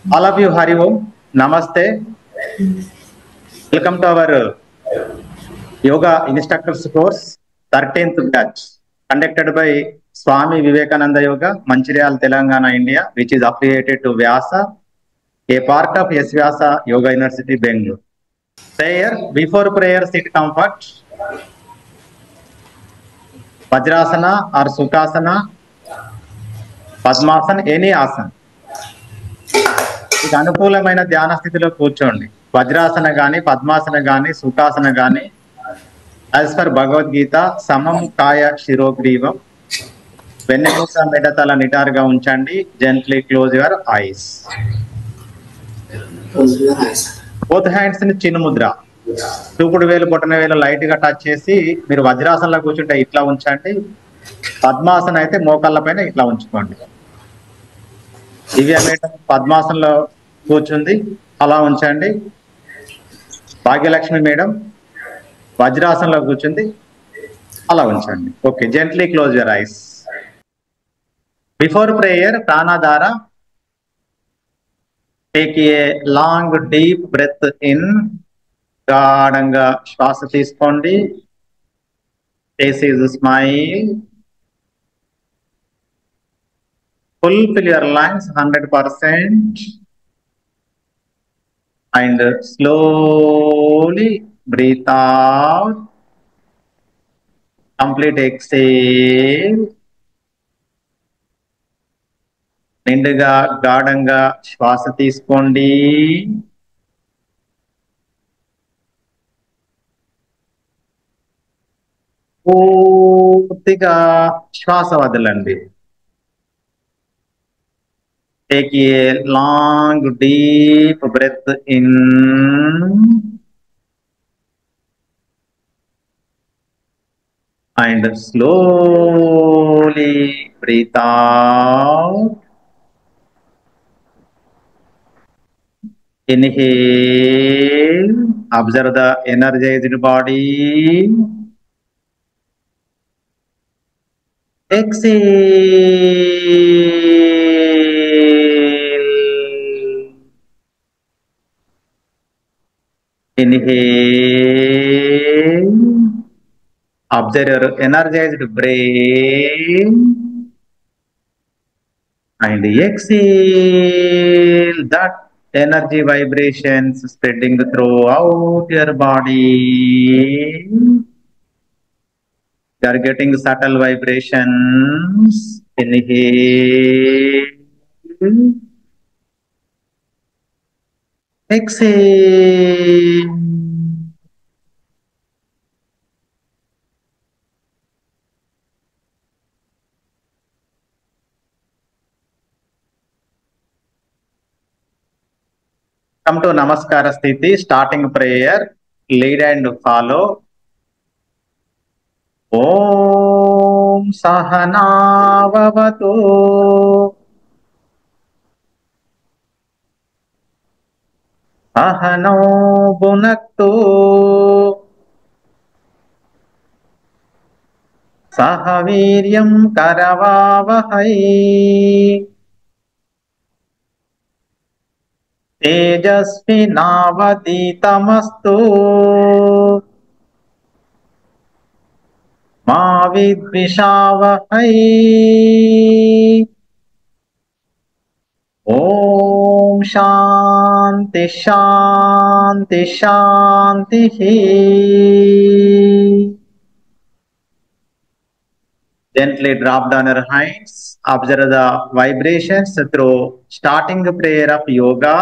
All of you, Hari Om, Namaste. Welcome to our Yoga Instructors course, 13th batch, conducted by Swami Vivekananda Yoga, Manchiryal, Telangana, India, which is affiliated to Vyasa, a part of S Vyasa Yoga University, Bangalore. Prayer, before prayer, sit comfort, Vajrasana or Sukhasana, Padmasana, any asana. ఇది అనుకూలమైన ధ్యాన స్థితిలో కూర్చోండి. వజ్రాసన గాని, పద్మాసన గాని, సుఖాసన గాని, as per Bhagavad Gita, సమం కాయ శిరోగ్రీవం, వెన్నెముక మెడతల నిటారుగా ఉంచండి. Gently close your ice. Both hands ని చిన్న ముద్ర, చూపుడు వేలు బొటన వేలు లైట్ గా టచ్ చేసి మీరు వజ్రాసనలో కూర్చుంటే ఇట్లా ఉంచండి. పద్మాసన అయితే మోకాళ్ళ పైన ఇట్లా ఉంచుకోండి. దివ్య మేడం పద్మాసనలో కూర్చుంది, అలా ఉంచండి. భాగ్యలక్ష్మి మేడం వజ్రాసనలో కూర్చుంది, అలా ఉంచండి. Okay, gently close your eyes. Before prayer ప్రాణాధార. Take a long deep breath in. గాఢంగా శ్వాస తీసుకోండి. Face is smile. Fulfill your lungs 100% and slowly breathe out. Complete exhale. నిండుగా గాఢంగా శ్వాస తీసుకోండి. పూర్తిగా శ్వాస వదలండి. Take a long, deep breath in and slowly breathe out. Inhale, observe the energized body. Exhale. Inhale, observe your energized brain, and exhale that energy vibrations spreading throughout your body. You are getting subtle vibrations. Inhale. Exhale. Come to Namaskara Sthiti, starting prayer, lead and follow. Om Sahana Vavatu Sahano Bhunaktu Sahaviryam Karavavahai Tejasvinavaditamastu Ma vidvishavahai. Om Shanti Shanti Shanti. Gently drop down your hands. Observe the vibrations through starting prayer of yoga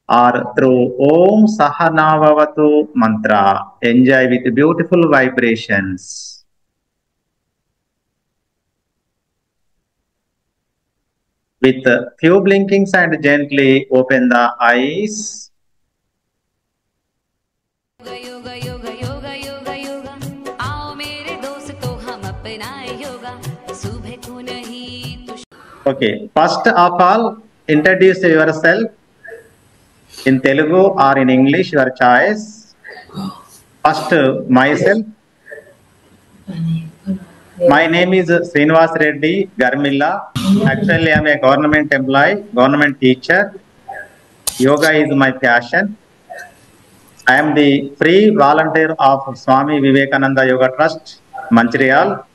or through Om Sahana Vavatu mantra. Enjoy with beautiful vibrations. With few blinkings and gently open the eyes. Yoga yoga yoga yoga yoga आओ मेरे दोस्तों हम अपनाए योगा सुबह को नहीं तो. Okay, first of all, introduce yourself in Telugu or in English, your choice. First, myself. My name is Srinivas Reddy Garmilla. Actually, I am a government employee, government teacher. Yoga is my passion. I am the free volunteer of Swami Vivekananda Yoga Trust, Mancherial.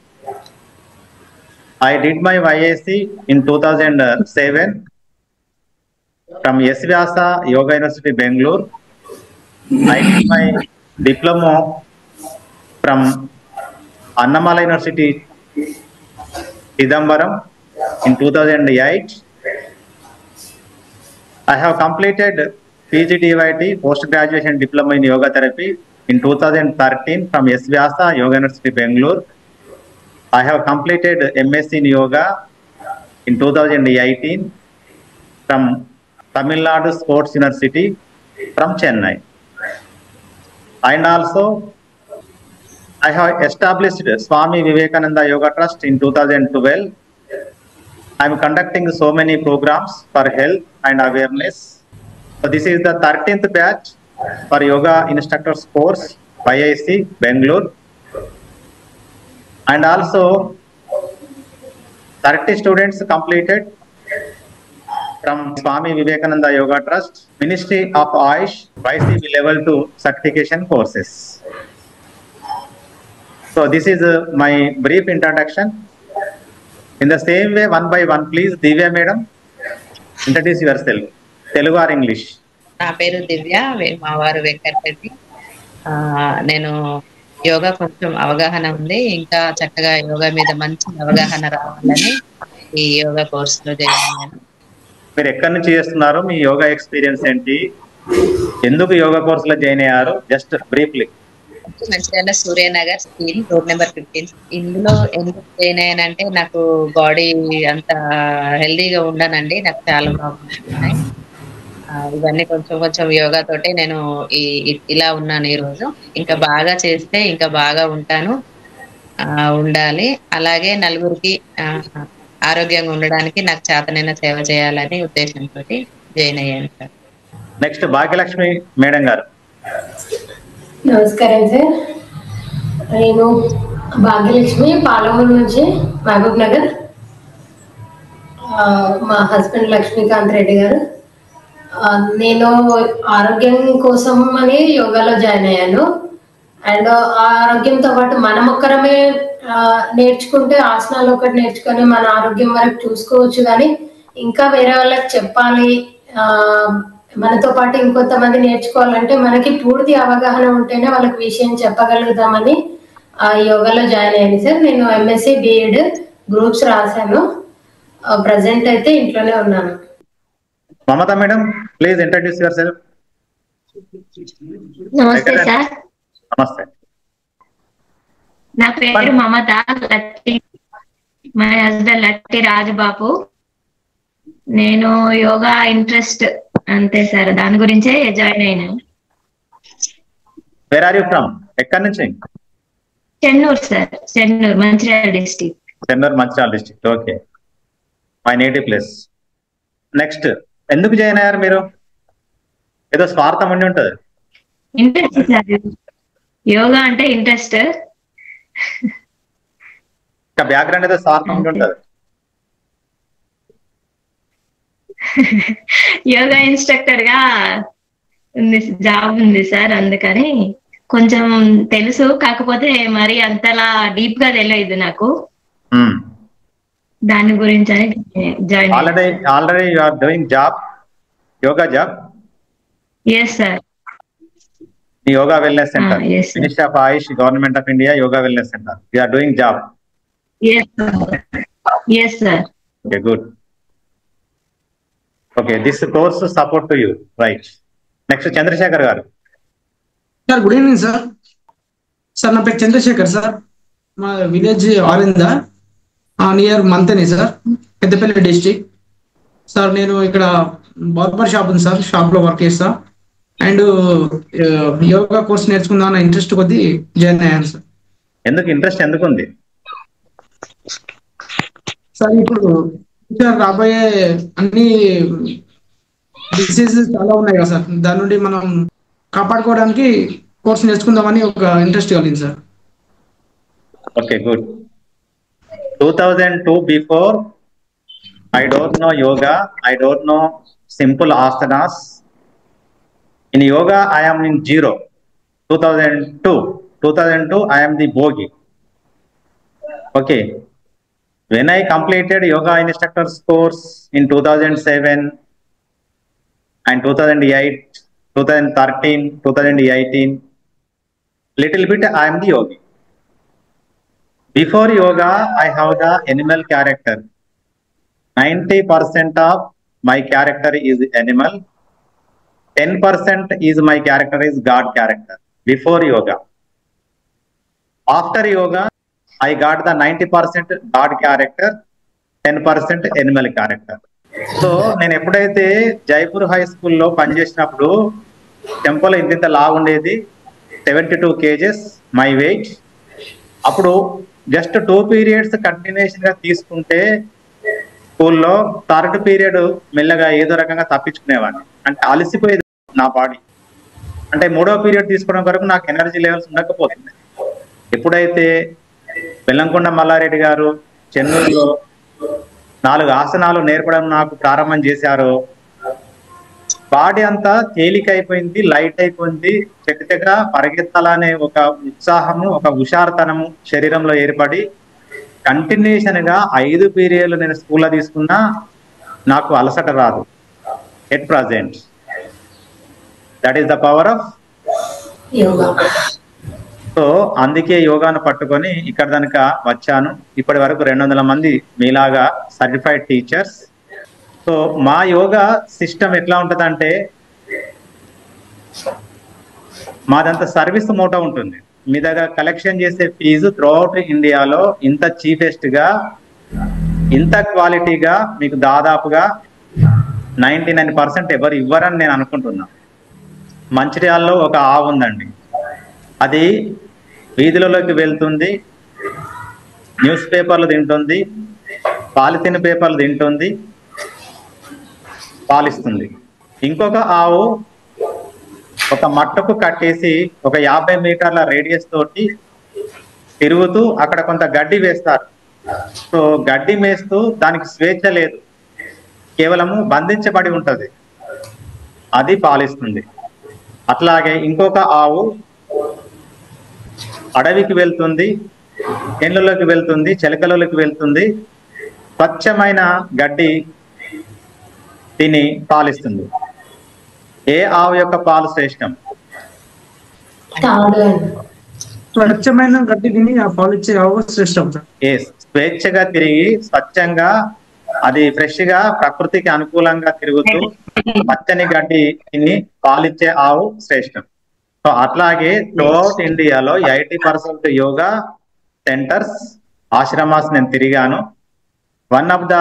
I did my YAC in 2007 from S. Vyasa Yoga University, Bangalore. I did my diploma from Annamala University, Chidambaram in 2008. I have completed PGDYT, post-graduation diploma in yoga therapy in 2013 from S. Vyasa Yoga University, Bangalore. I have completed MSc in yoga in 2018 from Tamil Nadu Sports University from Chennai. And also, I have established Swami Vivekananda Yoga Trust in 2012. I am conducting so many programs for health and awareness. So this is the 13th batch for yoga instructors course, YIC, Bangalore. And also 30 students completed from Swami Vivekananda Yoga Trust, Ministry of Ayush, YCB Level 2 certification courses. So this is my brief introduction. In the same way, one by one, please, Divya madam, introduce yourself. Telugu or English? నా పేరు దివ్య, మా వారు వెంకటరెడ్డి. నేను యోగా కొంచెం అవగాహన ఉంది, ఇంకా చక్కగా యోగా మీద మంచి అవగాహన రావాలని ఈ యోగా కోర్సులో జాయిన్ అయ్యాను. మీరు ఎక్కడి నుంచి చేస్తున్నారు? మీ యోగా ఎక్స్పీరియన్స్ ఏంటి? ఎందుకు యోగా కోర్సులో జాయిన్ అయ్యారు? Just briefly. Mancherial Suryanagar skill road number 15. ఇందులో ఎందుకు జాయిన్ అయ్యానంటే నాకు బాడీ అంత హెల్దీగా ఉండనండి, నాకు చాలా ప్రాబ్లమ్స్ ఉన్నాయి. ఇవన్నీ కొంచెం కొంచెం యోగా తోటే నేను ఇలా ఉన్నాను ఈ రోజు. ఇంకా బాగా చేస్తే ఇంకా బాగా ఉంటాను, ఉండాలి. అలాగే నలుగురికి ఆరోగ్యంగా ఉండడానికి నాకు చేతనైన సేవ చేయాలని ఉద్దేశంతో జాయిన్ అయ్యాను సార్. నెక్స్ట్ భాగ్యలక్ష్మి మేడం గారు. నమస్కారం సార్, నేను భాగ్యలక్ష్మి, పాలమూరు నుంచి, మహబూబ్ నగర్. మా హస్బెండ్ లక్ష్మీకాంత్ రెడ్డి గారు. నేను ఆరోగ్యం కోసం అని యోగాలో జాయిన్ అయ్యాను. అండ్ ఆరోగ్యంతో పాటు మనం ఒక్కరమే నేర్చుకుంటే ఆసనాలు ఒకటి నేర్చుకొని మన ఆరోగ్యం వరకు చూసుకోవచ్చు, కానీ ఇంకా వేరే వాళ్ళకి చెప్పాలి, మనతో పాటు ఇంకొంతమంది నేర్చుకోవాలంటే మనకి పూర్తి అవగాహన ఉంటేనే వాళ్ళకి విషయం చెప్పగలుగుతామని యోగాలో జాయిన్ అయ్యాను సార్. నేను ఎంఎస్సి బిఎడ్ గ్రూప్స్ రాశాను. ప్రజెంట్ అయితే ఇంట్లోనే ఉన్నాను. Mamata madam, please introduce yourself. నమస్తే సార్. నమస్తే. నా పేరు మమత. మా హస్బెండ్ లట్టి రాజుబాబు. నేను యోగా ఇంట్రెస్ట్ అంతే సార్, దాని గురించే జాయిన్ అయినాను. Where are you from? ఎక్కడి నుంచి? Chennur sir, Chennur, Mancherial district. Chennur, Mancherial district. Okay, my native place. Next, ఎందుకు జాయిన్ అయ్యారు మీరు? ఏదో స్వార్థం ఉండి ఉంటుంది. ఇంట్రెస్ట్ సార్, యోగా అంటే ఇంట్రెస్ట్. బ్యాక్గ్రౌండ్ ఏదో స్వార్థం ఉండి ఉంటుంది. యోగా ఇన్స్ట్రక్టర్ గా ఉంది, జాబ్ ఉంది సార్, అందుకని కొంచెం తెలుసు, కాకపోతే మరి అంతలా డీప్ గా తెలియదు నాకు. దాని గురించి join. Already you are doing job, yoga job? yes sir. Yoga wellness centre, yes sir. Ministry of AYUSH, government of India, yoga wellness centre. You are doing job? yes sir. yes sir. Okay, good. Okay, this course support to you, right? Next, Chandrashekar garu. Sir good evening sir. Sir నా పేరు Chandrashekar sir. మా village Arinda, near Manthani sir, Peddapalli district. Sir నేను ఇక్కడ barber shop ఉంది sir, shop లో work చేస్తా. And yoga course నేర్చుకుందాం అన్న ఇంట్రెస్ట్ కొద్దీ జాయిన్ అయ్యాను సార్. ఎందుకు ఇంట్రెస్ట్ ఎందుకు ఉంది సార్? ఇప్పుడు రాబోయే అన్ని డిసీజెస్ చాలా ఉన్నాయి కదా సార్, దాని నుండి మనం కాపాడుకోవడానికి కోర్స్ నేర్చుకుందామని ఒక ఇంట్రెస్ట్ కలిగింది sir. Okay, good. 2002 before, I don't know yoga, I don't know simple asanas, In yoga, I am in 0. 2002, I am the Bogi. Okay. When I completed yoga instructor's course in 2007 and 2008, 2013, 2018, little bit I am the yogi. Before yoga, I have the animal character. 90% of my character is animal. 10% is my character is God character. Before yoga. After yoga, I got the 90% God character, 10% animal character. So నేను ఎప్పుడైతే Jaipur high స్కూల్లో పనిచేసినప్పుడు టెంపోలో ఇంత లావు ఉండేది, 72 kgs my weight. అప్పుడు just 2 periods continuation గా తీసుకుంటే స్కూల్లో 3rd period మెల్లగా ఏదో రకంగా తప్పించుకునేవాడిని. అంటే అలసిపోయేది నా బాడీ. అంటే 3వ పీరియడ్ తీసుకోవడం వరకు నాకు ఎనర్జీ లెవెల్స్ ఉండకపోతుంది. ఎప్పుడైతే బెల్లంకొండ మల్లారెడ్డి గారు చెన్నూరులో 4 ఆసనాలు నేర్పడం నాకు ప్రారంభం చేశారో బాడీ అంతా తేలికైపోయింది, లైట్ అయిపోయింది, చెట్టుగా పరిగెత్తాలనే ఒక ఉత్సాహము, ఒక హుషారుతనము శరీరంలో ఏర్పడి కంటిన్యూషన్ గా 5 పీరియడ్లు నేను స్కూల్లో తీసుకున్నా నాకు అలసట రాదు. At present that is the power of yoga. So అందుకే యోగాను పట్టుకొని ఇక్కడ కనుక వచ్చాను. ఇప్పటి వరకు 200 మంది మీలాగా సర్టిఫైడ్ టీచర్స్. సో మా యోగా సిస్టమ్ ఎట్లా ఉంటుందంటే మాదంతా సర్వీస్ మోటో ఉంటుంది. మీ దగ్గర కలెక్షన్ చేసే ఫీజు త్రూఅవుట్ ఇండియాలో ఇంత చీపెస్ట్ గా, ఇంత క్వాలిటీగా మీకు దాదాపుగా 99% ఎవరు ఇవ్వరని నేను అనుకుంటున్నా. మంచిర్యాలలో ఒక ఆవు ఉందండి, అది వీధులలోకి వెళ్తుంది, న్యూస్ పేపర్లు తింటుంది, పాలిథిన్ పేపర్లు తింటుంది, పాలిస్తుంది. ఇంకొక ఆవు ఒక మట్టకు కట్టేసి ఒక 50 మీటర్ల రేడియస్ తోటి తిరుగుతూ అక్కడ కొంత గడ్డి వేస్తారు. సో గడ్డి మేస్తూ దానికి స్వేచ్ఛ లేదు, కేవలము బంధించబడి ఉంటది, అది పాలిస్తుంది. అట్లాగే ఇంకొక ఆవు అడవికి వెళ్తుంది, చేనులలోకి వెళ్తుంది, చెలకలలోకి వెళ్తుంది, స్వచ్ఛమైన గడ్డి తిని పాలిస్తుంది. ఏ ఆవు యొక్క పాలు శ్రేష్టం? స్వచ్ఛమైన గడ్డి తిని ఆ పాలు ఇచ్చే ఆవు శ్రేష్టం. స్వేచ్ఛగా తిరిగి స్వచ్ఛంగా అది ఫ్రెష్ గా ప్రకృతికి అనుకూలంగా తిరుగుతూ పచ్చని గడ్డి తిని పాలిచ్చే ఆవు శ్రేష్టం. సో అట్లాగే త్రూఅవుట్ ఇండియాలో 80% యోగా సెంటర్స్, ఆశ్రమాస్ నేను తిరిగాను. One of the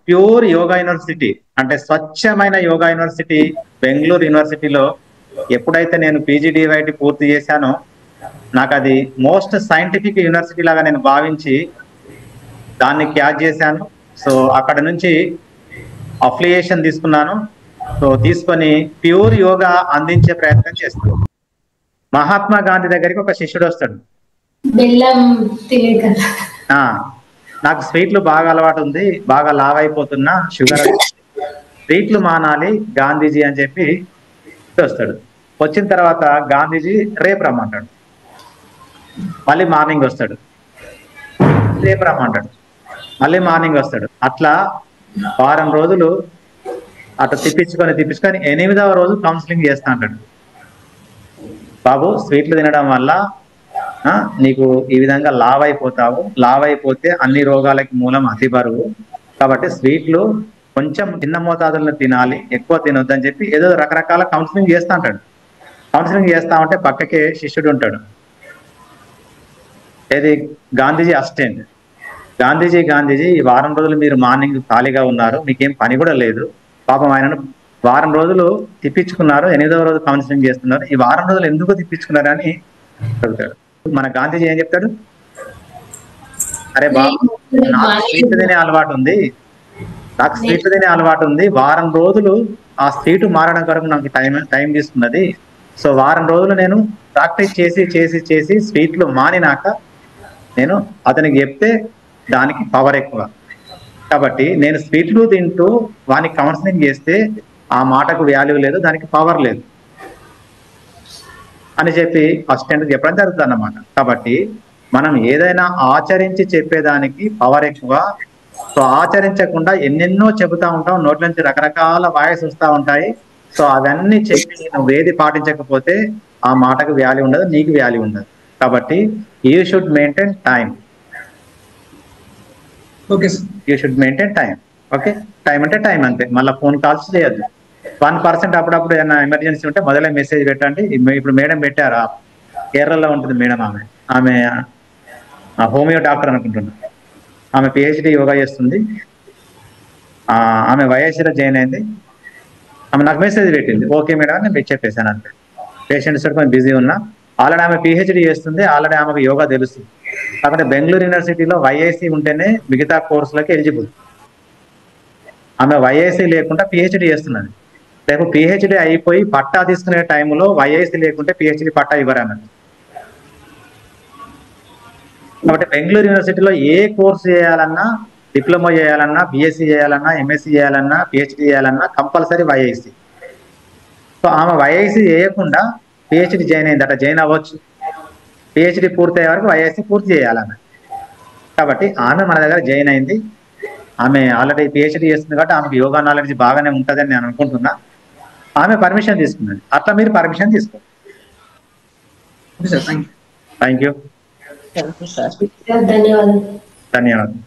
pure yoga university అంటే స్వచ్ఛమైన యోగా యూనివర్సిటీ బెంగళూరు యూనివర్సిటీలో ఎప్పుడైతే నేను PGDYT పూర్తి చేశానో నాకు అది మోస్ట్ సైంటిఫిక్ యూనివర్సిటీ లాగా నేను భావించి దాన్ని క్యాచ్ చేశాను. సో అక్కడ నుంచి అఫిలియేషన్ తీసుకున్నాను. సో తీసుకొని ప్యూర్ యోగా అందించే ప్రయత్నం చేస్తాను. మహాత్మా గాంధీ దగ్గరికి ఒక శిష్యుడు వస్తాడు. బెల్లం తెలియక నాకు స్వీట్లు బాగా అలవాటు ఉంది, బాగా లావ్ అయిపోతున్నా, షుగర్, స్వీట్లు మానాలి గాంధీజీ అని చెప్పి వస్తాడు. వచ్చిన తర్వాత గాంధీజీ రేపు రమ్మంటాడు, మళ్ళీ మార్నింగ్ వస్తాడు, రేపు రమ్మంటాడు, మళ్ళీ మార్నింగ్ వస్తాడు. అట్లా వారం రోజులు అట్లా తిప్పించుకొని 8వ రోజు కౌన్సిలింగ్ చేస్తా అంటాడు. బాబు స్వీట్లు తినడం వల్ల నీకు ఈ విధంగా లావ్ అయిపోతావు, లావ్ అయిపోతే అన్ని రోగాలకి మూలం అతి బరువు, కాబట్టి స్వీట్లు కొంచెం చిన్న మోతాదులను తినాలి, ఎక్కువ తినొద్దని చెప్పి ఏదో రకరకాల కౌన్సిలింగ్ చేస్తా అంటాడు. కౌన్సిలింగ్ చేస్తా ఉంటే పక్కకే శిష్యుడు ఉంటాడు, ఏది గాంధీజీ అసిస్టెంట్. గాంధీజీ ఈ వారం రోజులు మీరు మార్నింగ్ ఖాళీగా ఉన్నారు, మీకేం పని కూడా లేదు, పాపం ఆయనను వారం రోజులు తిప్పించుకున్నారు, 8వ రోజు కౌన్సిలింగ్ చేస్తున్నారు, ఈ వారం రోజులు ఎందుకు తిప్పించుకున్నారు అని అడుగుతాడు. మన గాంధీజీ ఏం చెప్తాడు? అరే బాబు, నాకు స్వీట్లు తినే అలవాటు ఉంది, వారం రోజులు ఆ స్వీటు మారడం కొరకు నాకు టైం తీసుకున్నది. సో వారం రోజులు నేను ప్రాక్టీస్ చేసి స్వీట్లు మానినాక నేను అతనికి చెప్తే దానికి పవర్ ఎక్కువ, కాబట్టి నేను స్వీట్లు తింటూ వానికి కౌన్సిలింగ్ చేస్తే ఆ మాటకు వాల్యూ లేదు, దానికి పవర్ లేదు. అని చెప్పి అసిస్టెంట్ చెప్పడం జరుగుతుంది అన్నమాట. కాబట్టి మనం ఏదైనా ఆచరించి చెప్పేదానికి పవర్ ఎక్కువ. సో ఆచరించకుండా ఎన్నెన్నో చెబుతా ఉంటాం, నోట్ల నుంచి రకరకాల వాయిస్ వస్తూ ఉంటాయి. సో అవన్నీ చెప్పి నువ్వు ఏది పాటించకపోతే ఆ మాటకు వాల్యూ ఉండదు, నీకు వాల్యూ ఉండదు. కాబట్టి you should maintain time. Okay sir. You should maintain time. Okay, time అంటే టైం అంతే. మళ్ళీ ఫోన్ కాల్స్ చేయొద్దు. 1% అప్పుడప్పుడు ఏమైనా ఎమర్జెన్సీ ఉంటే మొదలే మెసేజ్ పెట్టండి. ఇప్పుడు మేడం పెట్టారా, కేరళలో ఉంటుంది మేడం, ఆమె హోమియో డాక్టర్ అనుకుంటున్నా. ఆమె పిహెచ్డి యోగా చేస్తుంది. ఆమె వైఎస్లో జాయిన్ అయింది. ఆమె నాకు మెసేజ్ పెట్టింది, ఓకే మేడం అని నేను చెప్పేశాను అంతే. పేషెంట్స్ కొంచెం బిజీ ఉన్నా. ఆల్రెడీ ఆమె పిహెచ్డి చేస్తుంది, ఆల్రెడీ ఆమెకు యోగా తెలుస్తుంది. కాకపోతే బెంగళూరు యూనివర్సిటీలో వైఐసి ఉంటేనే మిగతా కోర్సులకి ఎలిజిబుల్. ఆమె వైఐసి లేకుండా పిహెచ్డి చేస్తున్నది. రేపు పిహెచ్డి అయిపోయి పట్టా తీసుకునే టైంలో వైఐసి లేకుంటే పిహెచ్డి పట్టా ఇవ్వరు ఆమె. కాబట్టి బెంగళూరు యూనివర్సిటీలో ఏ కోర్సు చేయాలన్నా, డిప్లొమా చేయాలన్నా, బిఎస్సి చేయాలన్నా, ఎంఎస్సి చేయాలన్నా, పిహెచ్డి చేయాలన్నా కంపల్సరీ వైఐసి. సో ఆమె వైఐసి చేయకుండా పిహెచ్డి జాయిన్ అయిందట, జాయిన్ అవ్వచ్చు. పిహెచ్డి పూర్తయ్యే వరకు వైఐసి పూర్తి చేయాలన్న. కాబట్టి ఆమె మన దగ్గర జాయిన్ అయింది. ఆమె ఆల్రెడీ పిహెచ్డి చేస్తుంది కాబట్టి ఆమెకు యోగా నాలెడ్జ్ బాగానే ఉంటుందని నేను అనుకుంటున్నా. ఆమె పర్మిషన్ తీసుకున్నది, అట్లా మీరు పర్మిషన్ తీసుకోండి. Okay sir, thank you. Thank you. Sir. ధన్యవాదాలు. ధన్యవాదాలు.